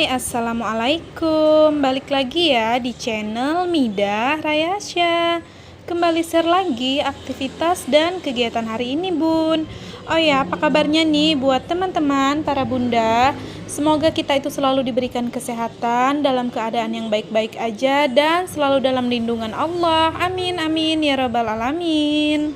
Assalamualaikum. Balik lagi ya di channel Mida Rayasya. Kembali share lagi aktivitas dan kegiatan hari ini, Bun. Oh ya, apa kabarnya nih buat teman-teman para bunda? Semoga kita itu selalu diberikan kesehatan, dalam keadaan yang baik-baik aja, dan selalu dalam lindungan Allah. Amin, amin, ya rabbal alamin.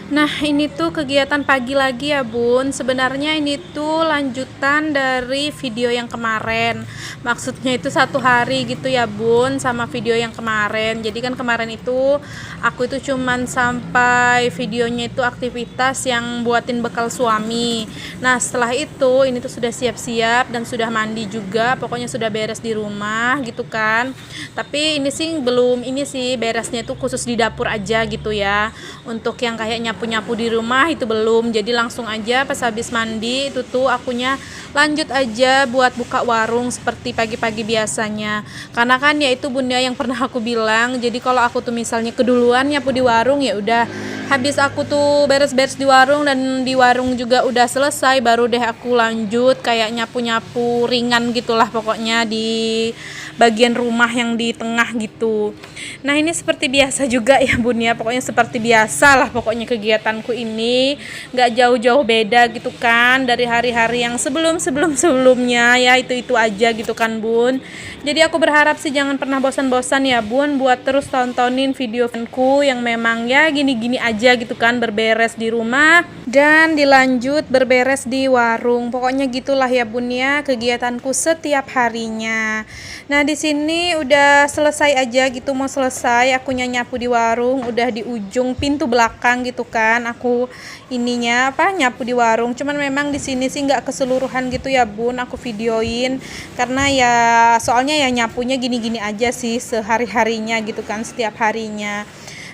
Nah, ini tuh kegiatan pagi lagi ya, Bun. Sebenarnya ini tuh lanjutan dari video yang kemarin. Maksudnya itu satu hari gitu ya, Bun, sama video yang kemarin. Jadi kan kemarin itu aku itu cuman sampai videonya itu aktivitas yang buatin bekal suami. Nah, setelah itu ini tuh sudah siap-siap dan sudah mandi juga. Pokoknya sudah beres di rumah gitu kan. Tapi ini sih belum, ini sih beresnya itu khusus di dapur aja gitu ya. Untuk yang kayak nyapu-nyapu di rumah itu belum. Jadi langsung aja pas habis mandi itu tuh akunya lanjut aja buat buka warung seperti pagi-pagi biasanya. Karena kan ya itu bunda yang pernah aku bilang, jadi kalau aku tuh misalnya keduluan nyapu di warung ya udah habis aku tuh beres-beres di warung dan di warung juga udah selesai, baru deh aku lanjut kayak nyapu-nyapu ringan gitulah pokoknya di bagian rumah yang di tengah gitu. Nah, ini seperti biasa juga ya bun ya, pokoknya seperti biasa lah pokoknya kegiatanku ini, nggak jauh-jauh beda gitu kan dari hari-hari yang sebelumnya ya, itu aja gitu kan bun. Jadi aku berharap sih jangan pernah bosan-bosan ya bun buat terus tontonin videoku yang memang ya gini-gini aja gitu kan, berberes di rumah dan dilanjut berberes di warung. Pokoknya gitulah ya bun ya kegiatanku setiap harinya. Nah, di sini udah selesai aja gitu, mau selesai aku nyapu di warung, udah di ujung pintu belakang gitu kan. Aku ininya nyapu di warung. Cuman memang di sini sih nggak keseluruhan gitu ya, Bun. Aku videoin karena ya soalnya ya nyapunya gini-gini aja sih sehari-harinya gitu kan, setiap harinya.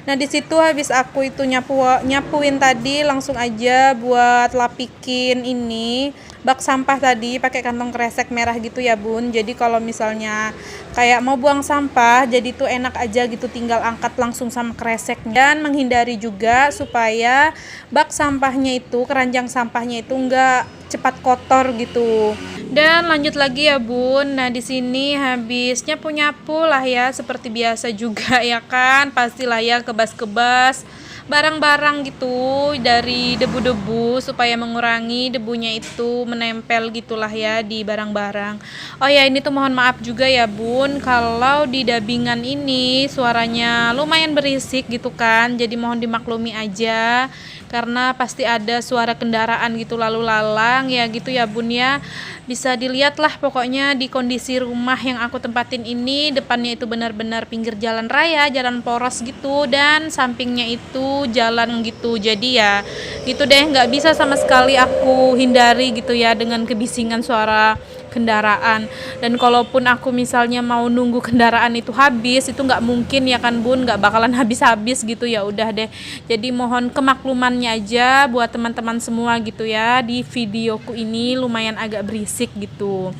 Nah, di situ habis aku itu nyapuin tadi langsung aja buat lapikin ini bak sampah tadi pakai kantong kresek merah gitu ya bun. Jadi kalau misalnya kayak mau buang sampah jadi tuh enak aja gitu, tinggal angkat langsung sama kresek, dan menghindari juga supaya bak sampahnya itu, keranjang sampahnya itu enggak cepat kotor gitu. Dan lanjut lagi ya bun. Nah, di sini habis nyapu-nyapu lah ya seperti biasa juga ya kan, pastilah ya kebas-kebas barang-barang gitu dari debu-debu supaya mengurangi debunya itu menempel gitulah ya di barang-barang. Oh ya, ini tuh mohon maaf juga ya bun kalau di dubbingan ini suaranya lumayan berisik gitu kan, jadi mohon dimaklumi aja karena pasti ada suara kendaraan gitu lalu lalang ya gitu ya bun ya. Bisa dilihat lah pokoknya di kondisi rumah yang aku tempatin ini, depannya itu benar-benar pinggir jalan raya, jalan poros gitu, dan sampingnya itu jalan gitu. Jadi ya gitu deh, nggak bisa sama sekali aku hindari gitu ya dengan kebisingan suara kendaraan. Dan kalaupun aku misalnya mau nunggu kendaraan itu habis, itu nggak mungkin ya kan bun, nggak bakalan habis-habis gitu. Ya udah deh, jadi mohon kemaklumannya aja buat teman-teman semua gitu ya, di videoku ini lumayan agak berisik gitu.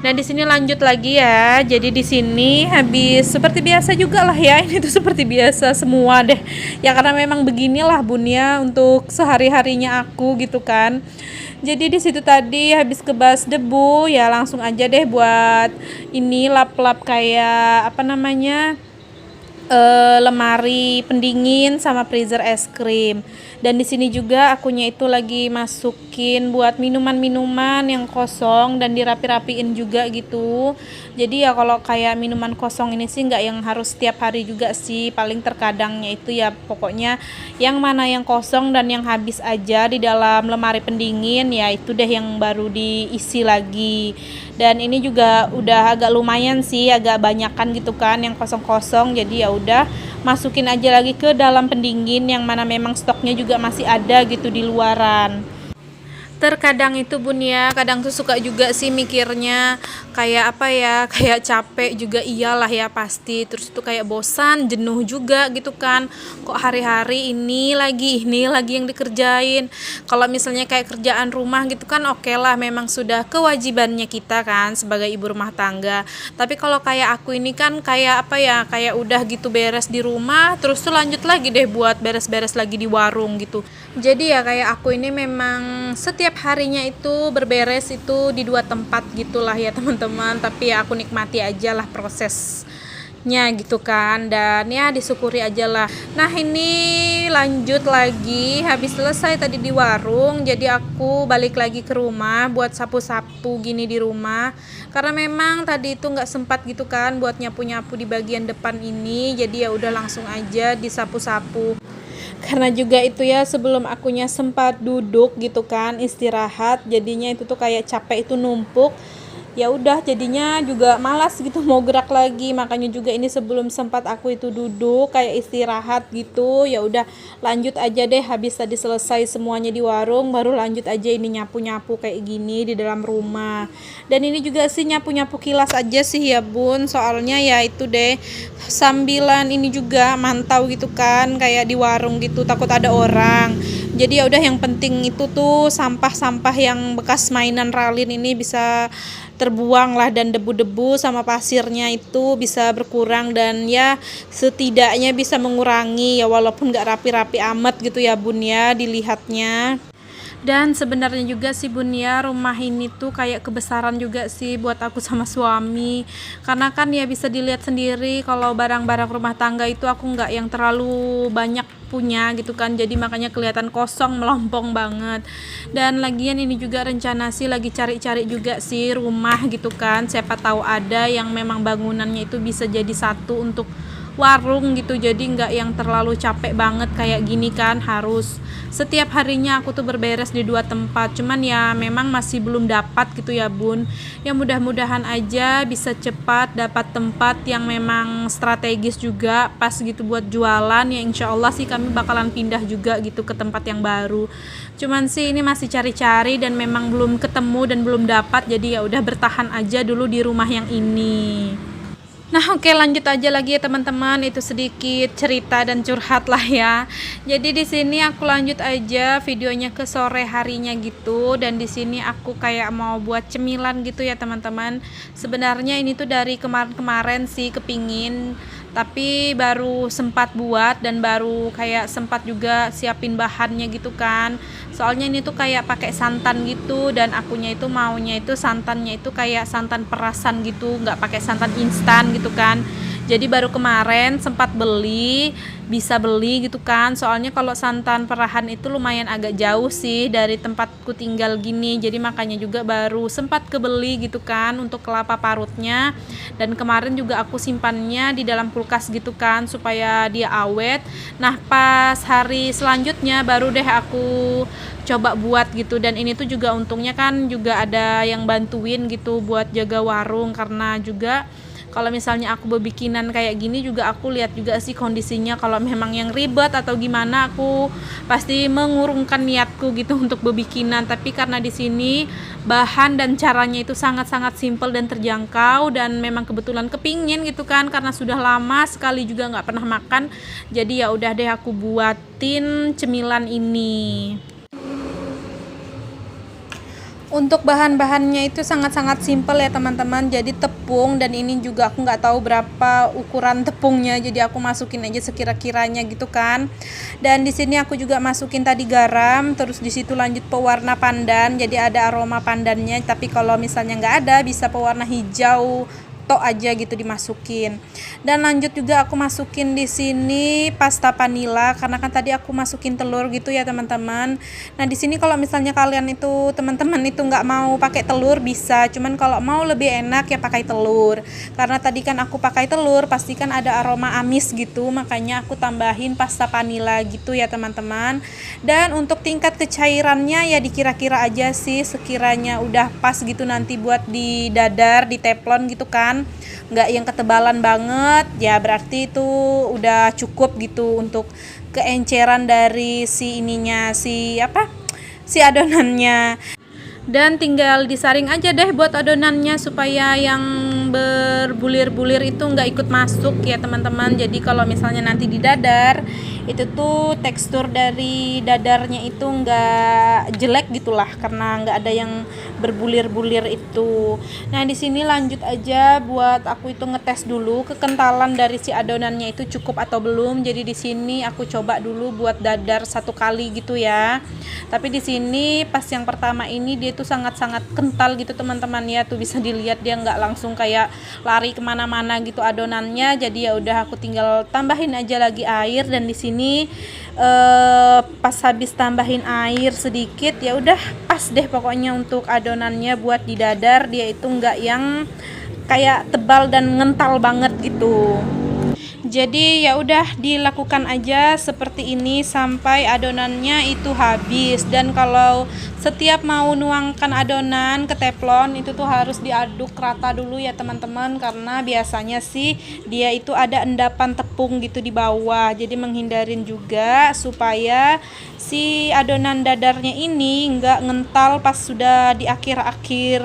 Nah, di sini lanjut lagi ya. Jadi di sini habis seperti biasa juga lah ya, ini tuh seperti biasa semua deh ya, karena memang beginilah bun ya untuk sehari-harinya aku gitu kan. Jadi di situ tadi habis kebas debu ya langsung aja deh buat ini lap-lap kayak lemari pendingin sama freezer es krim. Dan di sini juga akunya itu lagi masukin buat minuman-minuman yang kosong dan dirapi-rapiin juga gitu. Jadi ya kalau kayak minuman kosong ini sih nggak yang harus setiap hari juga sih, paling terkadangnya itu ya pokoknya yang mana yang kosong dan yang habis aja di dalam lemari pendingin ya itu deh yang baru diisi lagi. Dan ini juga udah agak lumayan sih, agak banyakan gitu kan yang kosong-kosong, jadi ya udah masukin aja lagi ke dalam pendingin yang mana memang stoknya juga masih ada gitu di luaran. Terkadang itu bun ya, kadang tuh suka juga sih mikirnya kayak kayak capek juga iyalah ya pasti, terus tuh kayak bosan, jenuh juga gitu kan, kok hari-hari ini lagi yang dikerjain. Kalau misalnya kayak kerjaan rumah gitu kan oke lah, memang sudah kewajibannya kita kan sebagai ibu rumah tangga. Tapi kalau kayak aku ini kan kayak kayak udah gitu beres di rumah, terus tuh lanjut lagi deh buat beres-beres lagi di warung gitu. Jadi ya kayak aku ini memang setiap setiap harinya itu berberes itu di 2 tempat gitulah ya teman-teman, tapi ya aku nikmati aja lah prosesnya gitu kan, dan ya disyukuri aja lah. Nah ini lanjut lagi, habis selesai tadi di warung, jadi aku balik lagi ke rumah buat sapu-sapu gini di rumah, karena memang tadi itu nggak sempat gitu kan buat nyapu-nyapu di bagian depan ini, jadi ya udah langsung aja disapu-sapu. Karena juga itu ya, sebelum akunya sempat duduk gitu kan istirahat, jadinya itu tuh kayak capek itu numpuk, ya udah jadinya juga malas gitu mau gerak lagi. Makanya juga ini sebelum sempat aku itu duduk kayak istirahat gitu, ya udah lanjut aja deh, habis tadi selesai semuanya di warung baru lanjut aja ini nyapu-nyapu kayak gini di dalam rumah. Dan ini juga sih nyapu-nyapu kilas aja sih ya bun, soalnya ya itu deh sambilan ini juga mantau gitu kan kayak di warung gitu, takut ada orang. Jadi ya udah, yang penting itu tuh sampah-sampah yang bekas mainan ralin ini bisa terbuang lah, dan debu-debu sama pasirnya itu bisa berkurang, dan ya setidaknya bisa mengurangi ya, walaupun gak rapi-rapi amat gitu ya bun ya dilihatnya. Dan sebenarnya juga sih bun ya, rumah ini tuh kayak kebesaran juga sih buat aku sama suami, karena kan ya bisa dilihat sendiri kalau barang-barang rumah tangga itu aku nggak yang terlalu banyak punya gitu kan, jadi makanya kelihatan kosong melompong banget. Dan lagian ini juga rencana sih lagi cari-cari juga sih rumah gitu kan, siapa tahu ada yang memang bangunannya itu bisa jadi satu untuk warung gitu, jadi nggak yang terlalu capek banget kayak gini kan harus setiap harinya aku tuh berberes di 2 tempat. Cuman ya memang masih belum dapat gitu ya bun, ya mudah-mudahan aja bisa cepat dapat tempat yang memang strategis juga pas gitu buat jualan ya. Insya Allah sih kami bakalan pindah juga gitu ke tempat yang baru. Cuman sih ini masih cari-cari dan memang belum ketemu dan belum dapat, jadi ya udah bertahan aja dulu di rumah yang ini. Nah oke, lanjut aja lagi ya teman-teman, itu sedikit cerita dan curhat lah ya. Jadi di sini aku lanjut aja videonya ke sore harinya gitu, dan di sini aku kayak mau buat cemilan gitu ya teman-teman. Sebenarnya ini tuh dari kemarin-kemarin sih kepingin, tapi baru sempat buat dan baru kayak sempat juga siapin bahannya gitu kan. Soalnya ini tuh kayak pakai santan gitu, dan akunya itu maunya itu santannya itu kayak santan perasan gitu, nggak pakai santan instan gitu kan. Jadi baru kemarin sempat bisa beli gitu kan, soalnya kalau santan perahan itu lumayan agak jauh sih dari tempatku tinggal gini, jadi makanya juga baru sempat kebeli gitu kan untuk kelapa parutnya. Dan kemarin juga aku simpannya di dalam kulkas gitu kan supaya dia awet. Nah pas hari selanjutnya baru deh aku coba buat gitu, dan ini tuh juga untungnya kan juga ada yang bantuin gitu buat jaga warung, karena juga kalau misalnya aku berbikinan kayak gini juga aku lihat juga sih kondisinya, kalau memang yang ribet atau gimana aku pasti mengurungkan niatku gitu untuk berbikinan. Tapi karena di sini bahan dan caranya itu sangat-sangat simple dan terjangkau, dan memang kebetulan kepingin gitu kan, karena sudah lama sekali juga nggak pernah makan, jadi ya udah deh aku buatin cemilan ini. Untuk bahan-bahannya itu sangat-sangat simpel ya teman-teman, jadi tepung, dan ini juga aku nggak tahu berapa ukuran tepungnya, jadi aku masukin aja sekira-kiranya gitu kan. Dan di sini aku juga masukin tadi garam, terus di situ lanjut pewarna pandan, jadi ada aroma pandannya, tapi kalau misalnya nggak ada bisa pewarna hijau tok aja gitu dimasukin. Dan lanjut juga aku masukin di sini pasta vanila, karena kan tadi aku masukin telur gitu ya teman-teman. Nah di sini kalau misalnya kalian itu teman-teman itu nggak mau pakai telur bisa, cuman kalau mau lebih enak ya pakai telur. Karena tadi kan aku pakai telur pasti kan ada aroma amis gitu, makanya aku tambahin pasta vanila gitu ya teman-teman. Dan untuk tingkat kecairannya ya dikira-kira aja sih, sekiranya udah pas gitu nanti buat di dadar, di teflon gitu kan, nggak yang ketebalan banget ya, berarti itu udah cukup gitu untuk keenceran dari si ininya, si adonannya. Dan tinggal disaring aja deh buat adonannya supaya yang berbulir-bulir itu nggak ikut masuk ya teman-teman. Jadi kalau misalnya nanti di dadar itu tuh tekstur dari dadarnya itu nggak jelek gitulah, karena nggak ada yang berbulir-bulir itu. Nah, di sini lanjut aja buat aku itu ngetes dulu kekentalan dari si adonannya itu cukup atau belum. Jadi di sini aku coba dulu buat dadar 1 kali gitu ya. Tapi di sini pas yang pertama ini dia tuh sangat-sangat kental gitu teman-teman ya. Tuh bisa dilihat dia nggak langsung kayak lari kemana-mana gitu adonannya. Jadi ya udah aku tinggal tambahin aja lagi air, dan di sini pas habis tambahin air sedikit ya udah pas deh pokoknya untuk adonannya buat di dadar. Dia itu nggak yang kayak tebal dan ngental banget gitu. Jadi ya udah dilakukan aja seperti ini sampai adonannya itu habis. Dan kalau setiap mau nuangkan adonan ke teflon itu tuh harus diaduk rata dulu ya teman-teman, karena biasanya sih dia itu ada endapan tepung gitu di bawah. Jadi menghindarin juga supaya si adonan dadarnya ini nggak ngental pas sudah di akhir-akhir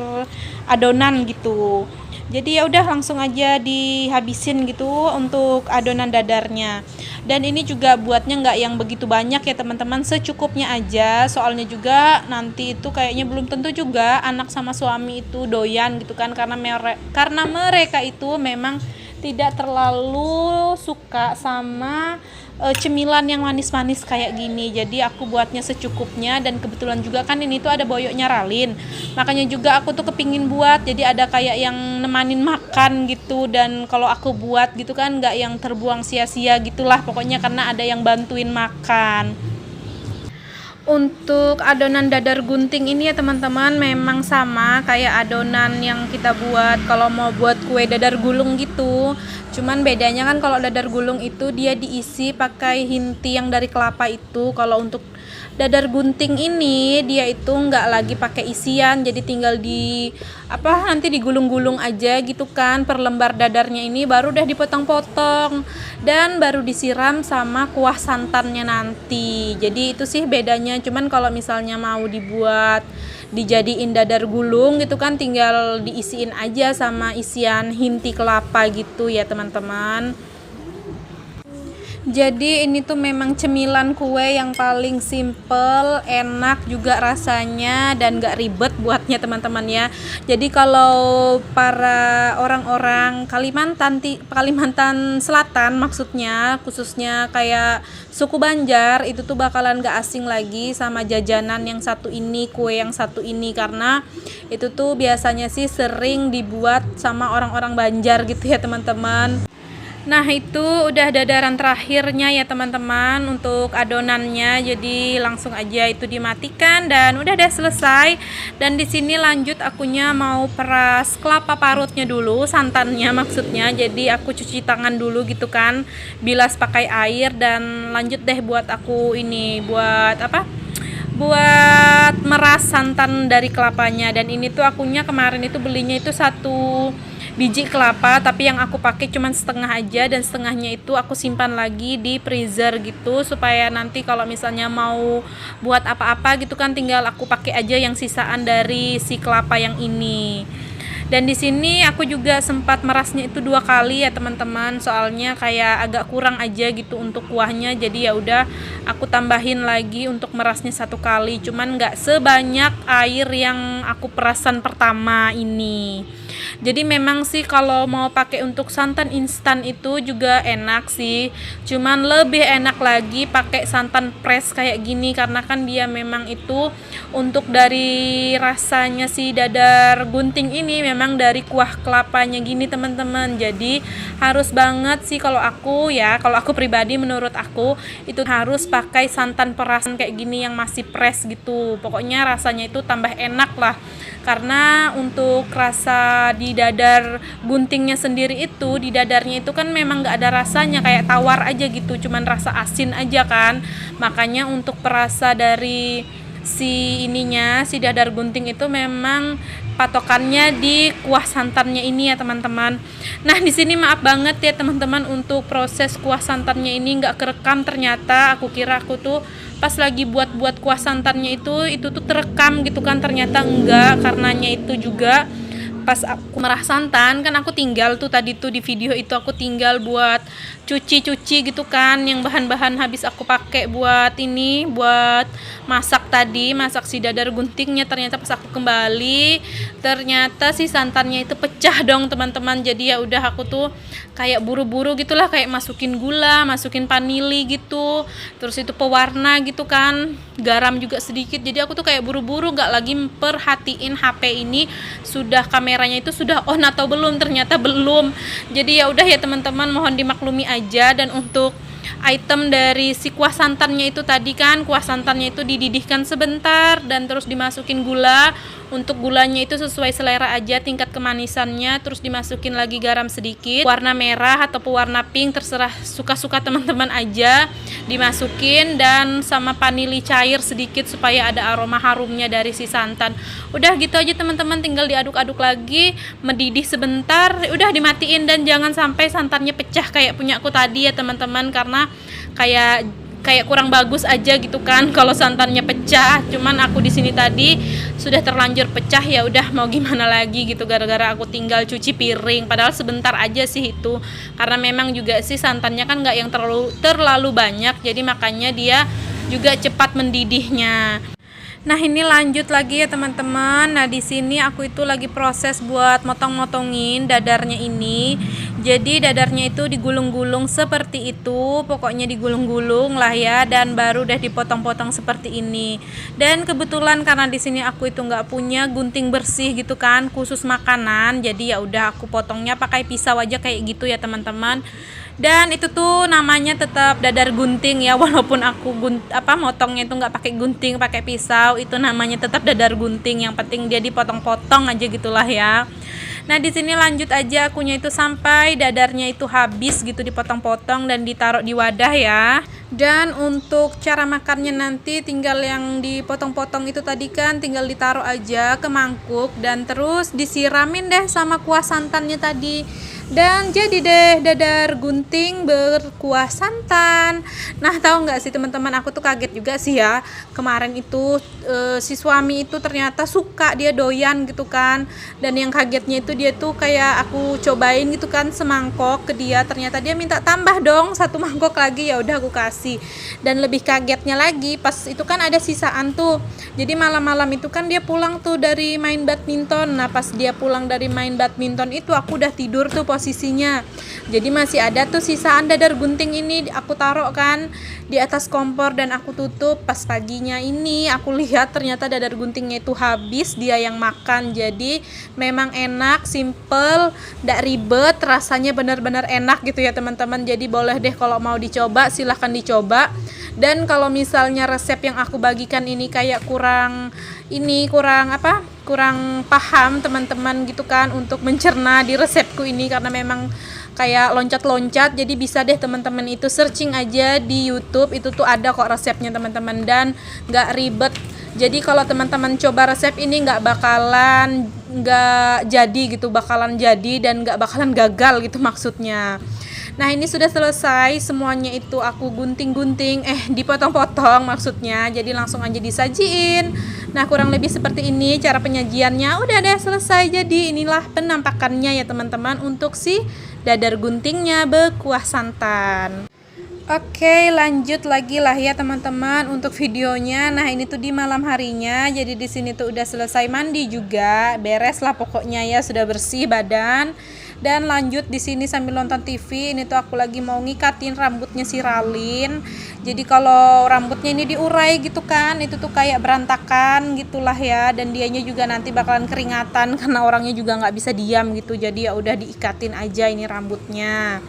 adonan gitu. Jadi ya udah langsung aja dihabisin gitu untuk adonan dadarnya. Dan ini juga buatnya nggak yang begitu banyak ya teman-teman, secukupnya aja. Soalnya juga nanti itu kayaknya belum tentu juga anak sama suami itu doyan gitu kan, karena mereka itu memang tidak terlalu suka sama cemilan yang manis-manis kayak gini. Jadi aku buatnya secukupnya, dan kebetulan juga kan ini tuh ada boyoknya Ralin, makanya juga aku tuh kepingin buat jadi ada kayak yang nemanin makan gitu. Dan kalau aku buat gitu kan nggak yang terbuang sia-sia gitulah pokoknya, karena ada yang bantuin makan. Untuk adonan dadar gunting ini ya teman-teman memang sama kayak adonan yang kita buat kalau mau buat kue dadar gulung gitu. Cuman bedanya kan kalau dadar gulung itu dia diisi pakai hinti yang dari kelapa itu. Kalau untuk dadar gunting ini dia itu nggak lagi pakai isian, jadi tinggal nanti digulung-gulung aja gitu kan per lembar dadarnya ini, baru udah dipotong-potong dan baru disiram sama kuah santannya nanti. Jadi itu sih bedanya. Cuman kalau misalnya mau dibuat dijadiin dadar gulung gitu kan tinggal diisiin aja sama isian hinti kelapa gitu ya teman-teman. Jadi ini tuh memang cemilan kue yang paling simple, enak juga rasanya, dan gak ribet buatnya teman-teman ya. Jadi kalau para orang-orang Kalimantan Selatan maksudnya, khususnya kayak suku Banjar, itu tuh bakalan gak asing lagi sama jajanan yang satu ini, kue yang satu ini, karena itu tuh biasanya sih sering dibuat sama orang-orang Banjar gitu ya teman-teman. Nah itu udah dadaran terakhirnya ya teman-teman untuk adonannya. Jadi langsung aja itu dimatikan dan udah selesai. Dan di sini lanjut akunya mau peras kelapa parutnya dulu, santannya maksudnya. Jadi aku cuci tangan dulu gitu kan, bilas pakai air, dan lanjut deh buat aku ini buat meras santan dari kelapanya. Dan ini tuh akunya kemarin itu belinya itu 1 biji kelapa, tapi yang aku pakai cuma setengah aja, dan setengahnya itu aku simpan lagi di freezer gitu supaya nanti kalau misalnya mau buat apa-apa gitu kan tinggal aku pakai aja yang sisaan dari si kelapa yang ini. Dan di sini aku juga sempat merasnya itu 2 kali ya teman-teman, soalnya kayak agak kurang aja gitu untuk kuahnya. Jadi ya udah aku tambahin lagi untuk merasnya 1 kali, cuman nggak sebanyak air yang aku perasan pertama ini. Jadi memang sih kalau mau pakai untuk santan instan itu juga enak sih, cuman lebih enak lagi pakai santan fresh kayak gini, karena kan dia memang itu untuk dari rasanya si dadar gunting ini memang dari kuah kelapanya gini teman-teman. Jadi harus banget sih kalau aku pribadi, menurut aku itu harus pakai santan perasan kayak gini yang masih fresh gitu. Pokoknya rasanya itu tambah enak lah, karena untuk rasa di dadar guntingnya sendiri itu, di dadarnya itu kan memang gak ada rasanya, kayak tawar aja gitu, cuman rasa asin aja kan. Makanya untuk perasa dari si dadar gunting itu memang patokannya di kuah santannya ini ya teman-teman. Nah di sini maaf banget ya teman-teman, untuk proses kuah santannya ini nggak kerekam ternyata. Aku kira aku tuh pas lagi buat kuah santannya itu tuh terekam gitu kan, ternyata enggak. Karenanya itu juga pas aku merah santan kan aku tinggal tuh tadi tuh di video itu aku tinggal buat cuci gitu kan, yang bahan-bahan habis aku pakai buat ini, buat masak tadi, masak si dadar guntingnya. Ternyata pas aku kembali ternyata si santannya itu pecah dong teman-teman. Jadi ya udah aku tuh kayak buru-buru gitulah, kayak masukin gula, masukin vanili gitu, terus itu pewarna gitu kan, garam juga sedikit. Jadi aku tuh kayak buru-buru, gak lagi perhatiin HP ini sudah kameranya itu sudah on atau belum. Ternyata belum. Jadi ya udah ya teman-teman, mohon dimaklumi aja. Dan untuk item dari si kuah santannya itu tadi kan, kuah santannya itu dididihkan sebentar dan terus dimasukin gula. Untuk gulanya itu sesuai selera aja tingkat kemanisannya, terus dimasukin lagi garam sedikit, warna merah atau warna pink terserah suka-suka teman-teman aja dimasukin, dan sama vanili cair sedikit supaya ada aroma harumnya dari si santan. Udah gitu aja teman-teman, tinggal diaduk-aduk lagi, mendidih sebentar, udah dimatiin. Dan jangan sampai santannya pecah kayak punya aku tadi ya teman-teman, karena kayak kurang bagus aja gitu kan kalau santannya pecah. Cuman aku di sini tadi sudah terlanjur pecah, ya udah mau gimana lagi gitu, gara-gara aku tinggal cuci piring, padahal sebentar aja sih itu, karena memang juga sih santannya kan nggak yang terlalu banyak, jadi makanya dia juga cepat mendidihnya. Nah, ini lanjut lagi ya teman-teman. Nah, di sini aku itu lagi proses buat motong-motongin dadarnya ini. Jadi dadarnya itu digulung-gulung seperti itu, pokoknya digulung-gulung lah ya, dan baru udah dipotong-potong seperti ini. Dan kebetulan karena di sini aku itu nggak punya gunting bersih gitu kan, khusus makanan, jadi ya udah aku potongnya pakai pisau aja kayak gitu ya teman-teman. Dan itu tuh namanya tetap dadar gunting ya, walaupun aku motongnya itu nggak pakai gunting, pakai pisau, itu namanya tetap dadar gunting. Yang penting dia dipotong-potong aja gitulah ya. Nah, di sini lanjut aja akunya itu sampai dadarnya itu habis gitu, dipotong-potong dan ditaruh di wadah ya. Dan untuk cara makannya nanti tinggal yang dipotong-potong itu tadi kan tinggal ditaruh aja ke mangkuk dan terus disiramin deh sama kuah santannya tadi. Dan jadi deh dadar gunting berkuah santan. Nah, tahu nggak sih teman-teman, aku tuh kaget juga sih ya. Kemarin itu si suami itu ternyata suka, dia doyan gitu kan. Dan yang kagetnya itu dia tuh kayak aku cobain gitu kan semangkok ke dia, ternyata dia minta tambah dong 1 mangkok lagi. Ya udah aku kasih. Dan lebih kagetnya lagi pas itu kan ada sisaan tuh. Jadi malam-malam itu kan dia pulang tuh dari main badminton. Nah, pas dia pulang dari main badminton itu aku udah tidur tuh posisinya. Jadi masih ada tuh sisaan dadar gunting ini, aku taruh kan di atas kompor dan aku tutup. Pas paginya ini aku lihat ternyata dadar guntingnya itu habis, dia yang makan. Jadi memang enak, simple, nggak ribet, rasanya benar-benar enak gitu ya teman-teman. Jadi boleh deh kalau mau dicoba, silahkan dicoba. Dan kalau misalnya resep yang aku bagikan ini kayak kurang paham teman-teman gitu kan untuk mencerna di resepku ini, karena memang kayak loncat-loncat, jadi bisa deh teman-teman itu searching aja di YouTube, itu tuh ada kok resepnya teman-teman dan nggak ribet. Jadi kalau teman-teman coba resep ini nggak jadi gitu, bakalan jadi dan nggak bakalan gagal gitu maksudnya. Nah, ini sudah selesai semuanya, itu aku gunting-gunting, dipotong-potong maksudnya, jadi langsung aja disajiin. Nah, kurang lebih seperti ini cara penyajiannya. Udah deh selesai. Jadi inilah penampakannya ya teman-teman untuk si dadar guntingnya berkuah santan. Oke, lanjut lagi lah ya teman-teman untuk videonya. Nah, ini tuh di malam harinya. Jadi di sini tuh udah selesai mandi juga, beres lah pokoknya ya, sudah bersih badan. Dan lanjut di sini sambil nonton TV. Ini tuh aku lagi mau ngikatin rambutnya si Ralin. Jadi kalau rambutnya ini diurai gitu kan, itu tuh kayak berantakan gitulah ya. Dan dianya juga nanti bakalan keringatan karena orangnya juga nggak bisa diam gitu. Jadi ya udah diikatin aja ini rambutnya.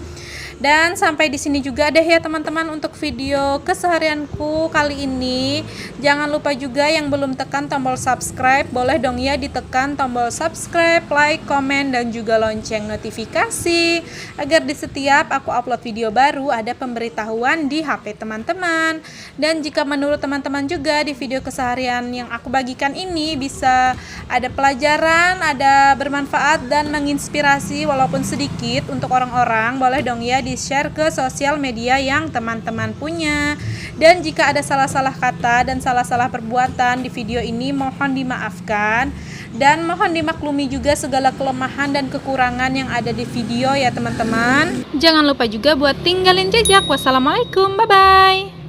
Dan sampai di sini juga deh ya teman-teman untuk video keseharianku kali ini. Jangan lupa juga yang belum tekan tombol subscribe, boleh dong ya ditekan tombol subscribe, like, komen, dan juga lonceng notifikasi, agar di setiap aku upload video baru ada pemberitahuan di HP teman-teman. Dan jika menurut teman-teman juga di video keseharian yang aku bagikan ini bisa ada pelajaran, ada bermanfaat dan menginspirasi walaupun sedikit untuk orang-orang, boleh dong ya di-share ke sosial media yang teman-teman punya. Dan jika ada salah-salah kata dan salah-salah perbuatan di video ini, mohon dimaafkan. Dan mohon dimaklumi juga segala kelemahan dan kekurangan yang ada di video ya teman-teman. Jangan lupa juga buat tinggalin jejak. Wassalamualaikum, bye-bye.